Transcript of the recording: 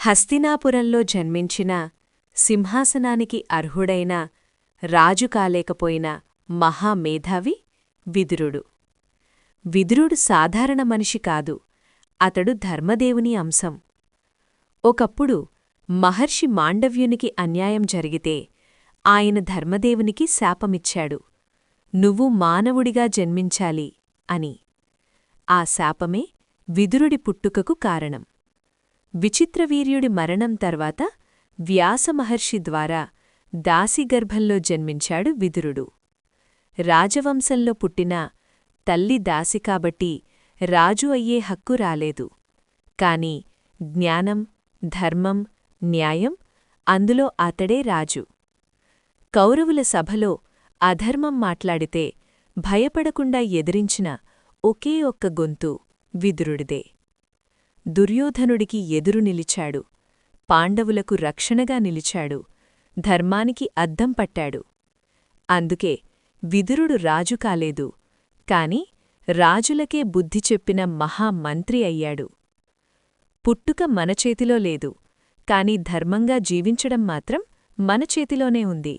హస్తినాపురంలో జన్మించిన సింహాసనానికి అర్హుడైన రాజు కాలేకపోయిన మహామేధావి విదురుడు. విదురుడు సాధారణ మనిషి కాదు, అతడు ధర్మదేవుని అంశం. ఒకప్పుడు మహర్షి మాండవ్యునికి అన్యాయం జరిగితే ఆయన ధర్మదేవునికి శాపమిచ్చాడు, నువ్వు మానవుడిగా జన్మించాలి అని. ఆ శాపమే విదురుడి పుట్టుకకు కారణం. విచిత్రవీర్యుడి మరణం తర్వాత వ్యాసమహర్షి ద్వారా దాసిగర్భంలో జన్మించాడు విదురుడు. రాజవంశంలో పుట్టిన తల్లి దాసి కాబట్టి రాజు అయ్యే హక్కు రాలేదు. కాని జ్ఞానం, ధర్మం, న్యాయం అందులో అతడే రాజు. కౌరవుల సభలో అధర్మం మాట్లాడితే భయపడకుండా ఎదిరించిన ఒకే ఒక్క గొంతు విదురుడిదే. దుర్యోధనుడికి ఎదురు నిలిచాడు, పాండవులకు రక్షణగా నిలిచాడు, ధర్మానికి అద్దం పట్టాడు. అందుకే విదురుడు రాజు కాలేదు, కాని రాజులకే బుద్ధి చెప్పిన మహామంత్రి అయ్యాడు. పుట్టుక మన చేతిలో లేదు, కాని ధర్మంగా జీవించడం మాత్రం మన చేతిలోనే ఉంది.